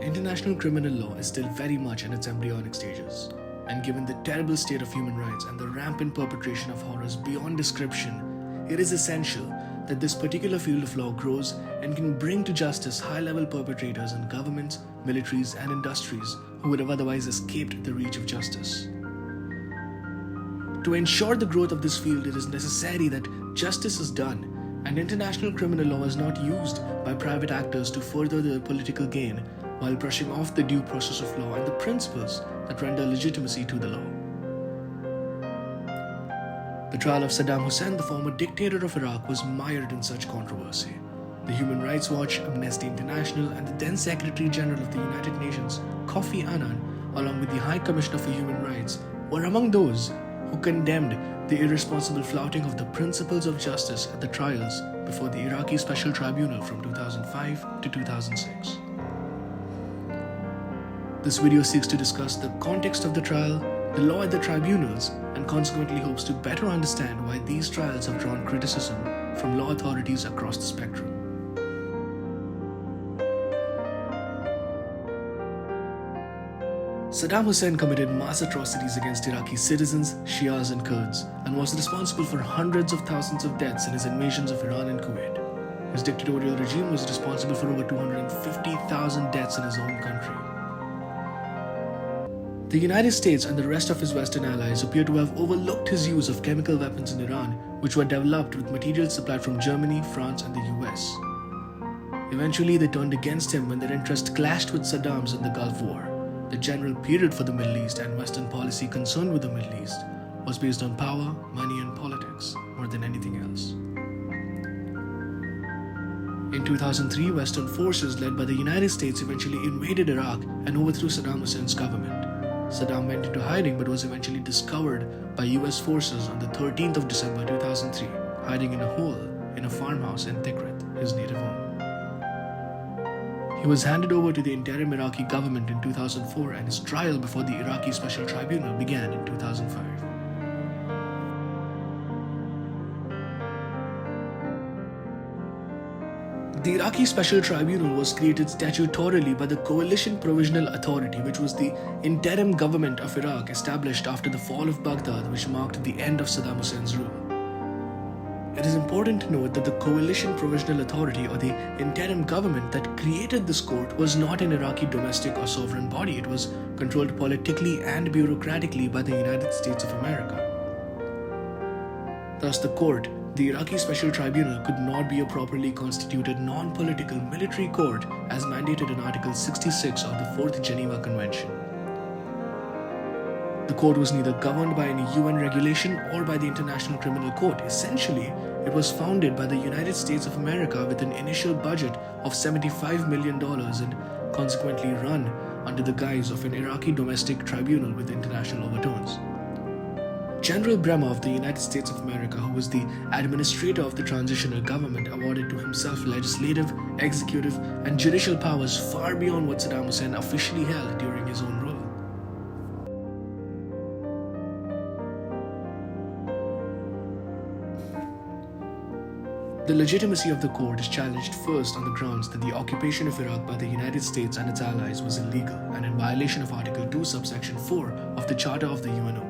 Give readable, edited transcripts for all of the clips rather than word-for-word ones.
International criminal law is still very much in its embryonic stages, and given the terrible state of human rights and the rampant perpetration of horrors beyond description, it is essential that this particular field of law grows and can bring to justice high-level perpetrators in governments, militaries, and industries who would have otherwise escaped the reach of justice. To ensure the growth of this field, it is necessary that justice is done and international criminal law is not used by private actors to further their political gain while brushing off the due process of law and the principles that render legitimacy to the law. The trial of Saddam Hussein, the former dictator of Iraq, was mired in such controversy. The Human Rights Watch, Amnesty International, and the then Secretary General of the United Nations, Kofi Annan, along with the High Commissioner for Human Rights, were among those who condemned the irresponsible flouting of the principles of justice at the trials before the Iraqi Special Tribunal from 2005 to 2006. This video seeks to discuss the context of the trial, the law at the tribunals, and consequently hopes to better understand why these trials have drawn criticism from law authorities across the spectrum. Saddam Hussein committed mass atrocities against Iraqi citizens, Shias and Kurds, and was responsible for hundreds of thousands of deaths in his invasions of Iran and Kuwait. His dictatorial regime was responsible for over 250,000 deaths in his own country. The United States and the rest of his Western allies appear to have overlooked his use of chemical weapons in Iran, which were developed with materials supplied from Germany, France, and the US. Eventually, they turned against him when their interests clashed with Saddam's in the Gulf War. The general period for the Middle East and Western policy concerned with the Middle East was based on power, money, and politics more than anything else. In 2003, Western forces led by the United States eventually invaded Iraq and overthrew Saddam Hussein's government. Saddam went into hiding but was eventually discovered by US forces on the 13th of December 2003, hiding in a hole in a farmhouse in Tikrit, his native home. He was handed over to the interim Iraqi government in 2004 and his trial before the Iraqi Special Tribunal began in 2005. The Iraqi Special Tribunal was created statutorily by the Coalition Provisional Authority, which was the interim government of Iraq established after the fall of Baghdad, which marked the end of Saddam Hussein's rule. It is important to note that the Coalition Provisional Authority, or the interim government that created this court, was not an Iraqi domestic or sovereign body. It was controlled politically and bureaucratically by the United States of America. Thus, the court, the Iraqi Special Tribunal, could not be a properly constituted non-political military court as mandated in Article 66 of the 4th Geneva Convention. The court was neither governed by any UN regulation or by the International Criminal Court. Essentially, it was founded by the United States of America with an initial budget of $75 million and consequently run under the guise of an Iraqi domestic tribunal with international overtones. General Bremer of the United States of America, who was the administrator of the transitional government, awarded to himself legislative, executive, and judicial powers far beyond what Saddam Hussein officially held during his own rule. The legitimacy of the court is challenged first on the grounds that the occupation of Iraq by the United States and its allies was illegal and in violation of Article 2, subsection 4 of the Charter of the UNO.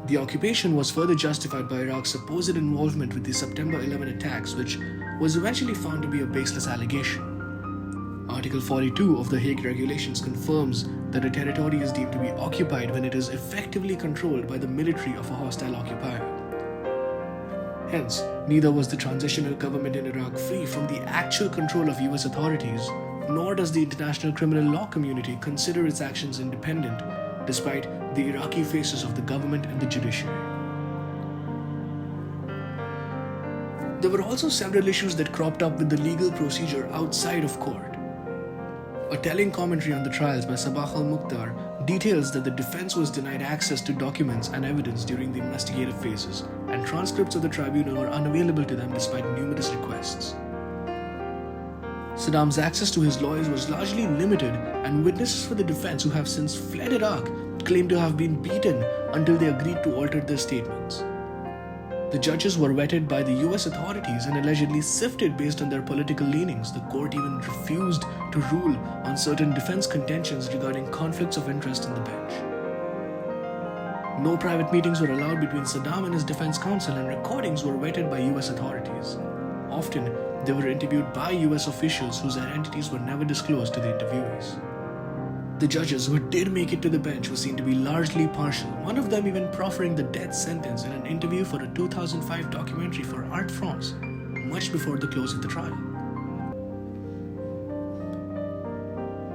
The occupation was further justified by Iraq's supposed involvement with the September 11 attacks, which was eventually found to be a baseless allegation. Article 42 of the Hague Regulations confirms that a territory is deemed to be occupied when it is effectively controlled by the military of a hostile occupier. Hence, neither was the transitional government in Iraq free from the actual control of US authorities, nor does the international criminal law community consider its actions independent, despite the Iraqi faces of the government and the judiciary. There were also several issues that cropped up with the legal procedure outside of court. A telling commentary on the trials by Sabah al-Mukhtar details that the defense was denied access to documents and evidence during the investigative phases, and transcripts of the tribunal were unavailable to them despite numerous requests. Saddam's access to his lawyers was largely limited, and witnesses for the defense who have since fled Iraq claim to have been beaten until they agreed to alter their statements. The judges were vetted by the US authorities and allegedly sifted based on their political leanings. The court even refused to rule on certain defense contentions regarding conflicts of interest in the bench. No private meetings were allowed between Saddam and his defense counsel, and recordings were vetted by US authorities. Often, they were interviewed by US officials whose identities were never disclosed to the interviewees. The judges who did make it to the bench were seen to be largely partial, one of them even proffering the death sentence in an interview for a 2005 documentary for Art France, much before the close of the trial.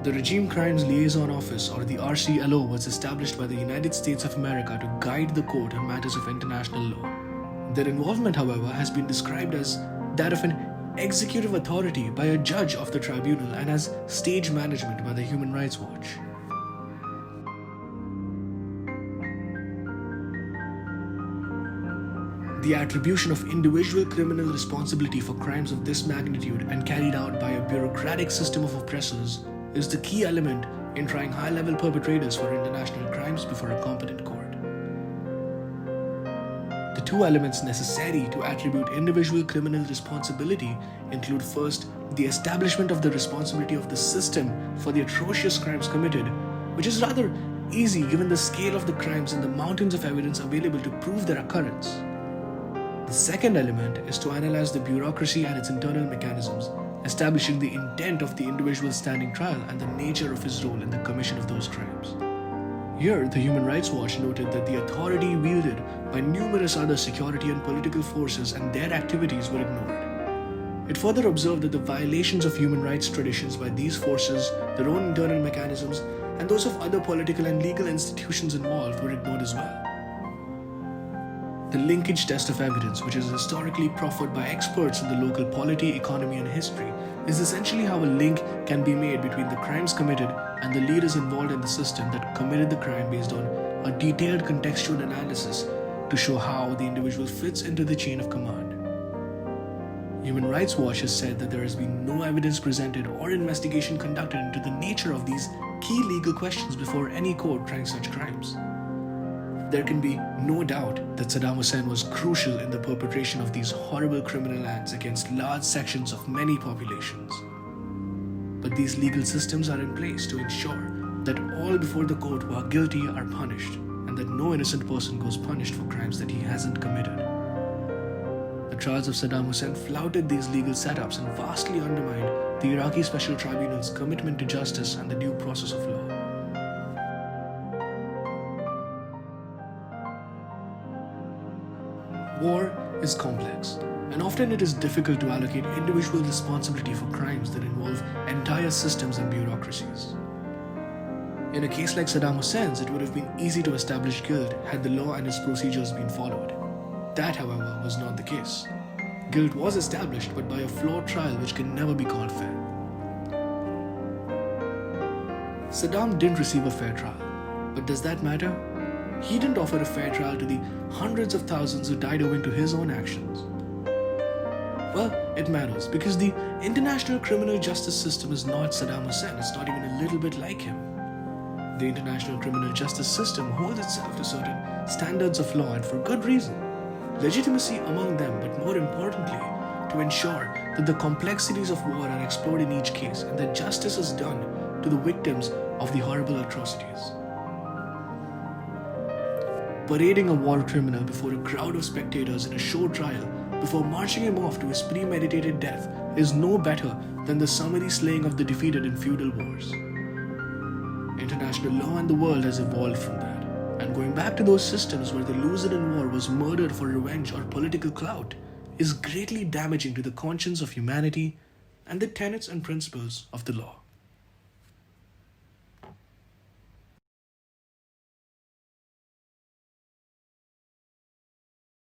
The Regime Crimes Liaison Office, or the RCLO, was established by the United States of America to guide the court on matters of international law. Their involvement, however, has been described as that of an executive authority by a judge of the tribunal and as stage management by the Human Rights Watch. The attribution of individual criminal responsibility for crimes of this magnitude and carried out by a bureaucratic system of oppressors is the key element in trying high-level perpetrators for international crimes before a competent court. The two elements necessary to attribute individual criminal responsibility include first, the establishment of the responsibility of the system for the atrocious crimes committed, which is rather easy given the scale of the crimes and the mountains of evidence available to prove their occurrence. The second element is to analyze the bureaucracy and its internal mechanisms, establishing the intent of the individual standing trial and the nature of his role in the commission of those crimes. Here, the Human Rights Watch noted that the authority wielded by numerous other security and political forces and their activities were ignored. It further observed that the violations of human rights traditions by these forces, their own internal mechanisms, and those of other political and legal institutions involved were ignored as well. The linkage test of evidence, which is historically proffered by experts in the local polity, economy, and history, is essentially how a link can be made between the crimes committed and the leaders involved in the system that committed the crime based on a detailed contextual analysis to show how the individual fits into the chain of command. Human Rights Watch has said that there has been no evidence presented or investigation conducted into the nature of these key legal questions before any court trying such crimes. There can be no doubt that Saddam Hussein was crucial in the perpetration of these horrible criminal acts against large sections of many populations. But these legal systems are in place to ensure that all before the court who are guilty are punished, and that no innocent person goes punished for crimes that he hasn't committed. The trials of Saddam Hussein flouted these legal setups and vastly undermined the Iraqi Special Tribunal's commitment to justice and the due process of law. War is complex, and often it is difficult to allocate individual responsibility for crimes that involve entire systems and bureaucracies. In a case like Saddam Hussein's, it would have been easy to establish guilt had the law and its procedures been followed. That, however, was not the case. Guilt was established, but by a flawed trial which can never be called fair. Saddam didn't receive a fair trial, but does that matter? He didn't offer a fair trial to the hundreds of thousands who died owing to his own actions. Well, it matters because the international criminal justice system is not Saddam Hussein. It's not even a little bit like him. The international criminal justice system holds itself to certain standards of law, and for good reason. Legitimacy among them, but more importantly, to ensure that the complexities of war are explored in each case and that justice is done to the victims of the horrible atrocities. Parading a war criminal before a crowd of spectators in a show trial before marching him off to his premeditated death is no better than the summary slaying of the defeated in feudal wars. International law and the world has evolved from that, and going back to those systems where the loser in war was murdered for revenge or political clout is greatly damaging to the conscience of humanity and the tenets and principles of the law.